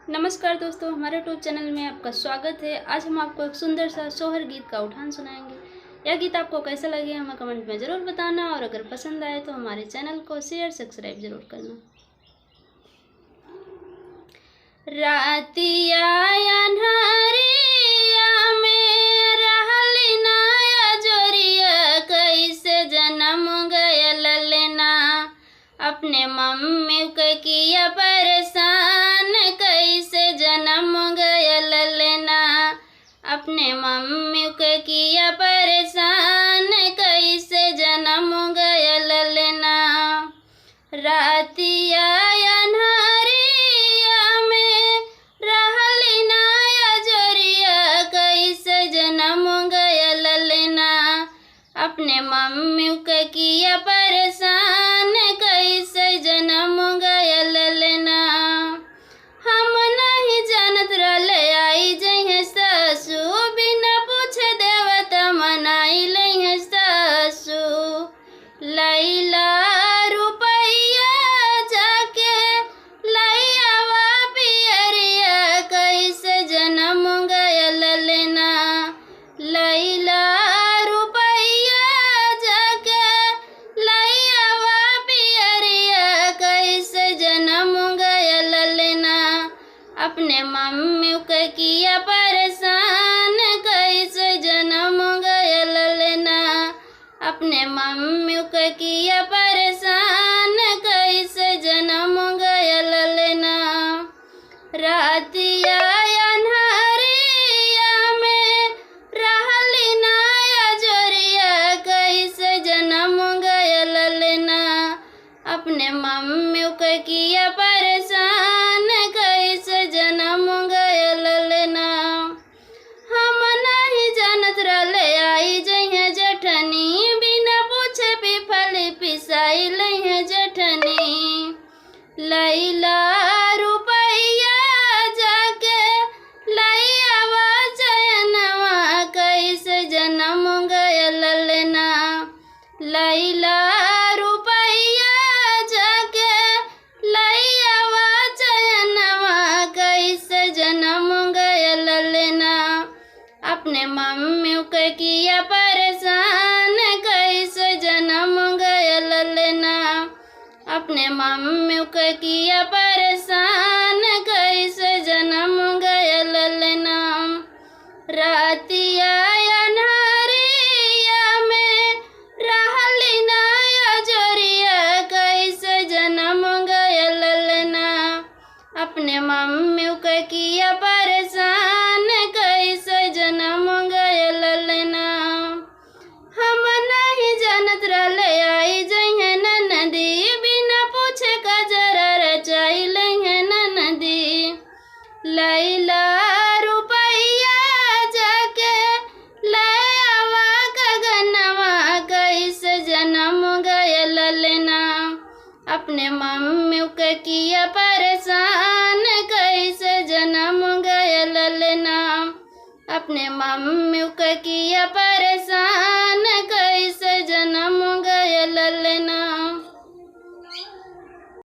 नमस्कार दोस्तों, हमारे यूट्यूब चैनल में आपका स्वागत है। आज हम आपको एक सुंदर सा सोहर गीत का उठान सुनाएंगे। यह गीत आपको कैसा लगे हमें कमेंट में ज़रूर बताना, और अगर पसंद आए तो हमारे चैनल को शेयर सब्सक्राइब जरूर करना। रातिया अन्हारिया में रहली नाया जोरिया, कैसे जन्म गया ललना। अपने मम्मी के किया परेशान, कैसे जन्म गया ललना। अपने मम्मी के किया परेशान, कैसे जन्म गया ललना। रातिया अन्हारिया में रहली नाया जोरिया, कैसे जन्म गया ललना। अपने मम्मी के किया परेशान, कैसे जन्म गया ललना। हम नहीं जानत रहले आई जइहे सासू, बिना पूछे देवता मनाई लइहे सासू। लैला रुपैया जाके लैयावा पियरिया, कैसे जन्म गया ललना। लैला रुपैया जाके लैयावा पियरिया, कैसे जन्म गया ललना। अपने मम्मी के किया परेशान, कैसे जन्म गया ललना। अपने मम्मी के किया परेशान, कैसे जन्म गया ललना। रातिया अन्हारिया में रहली नाया जोरिया, कैसे जन्म गया ललना। अपने मम्मी के किया परेशान, कैसे जन्म गया ललना। हम नहीं जानत रहले आई जइहे जठनी, बिना पूछे पिफली पिसाई लइहे जठनी। लैला रुपैया जाके लैयावा चयनवा, कैसे जन्म गया ललना। लैला रुपैया जाके लैयावा चयनवा, कैसे जन्म गया ललना। अपने मम्मी के किया परेशान, कैसे जन्म गया ललना। अपने मम्मी के किया परेशान, कैसे जन्म गया ललना। रातिया अन्हारिया में रहली नाया जोरिया, कैसे जन्म गया ललना। अपने मम्मी के किया परेशान, कैसे जन्म गया ललना। हम नहीं जानत रहले आई जइहे ननदी, बिना पूछे कजरा रचाई लइहे ननदी। लैला रुपैया जाके लैयावा गगनवा, कैसे जन्म गया ललना। अपने मम्मी के किया परेशान, कैसे जन्म गया ललना। अपने मम्मी के किया परेशान,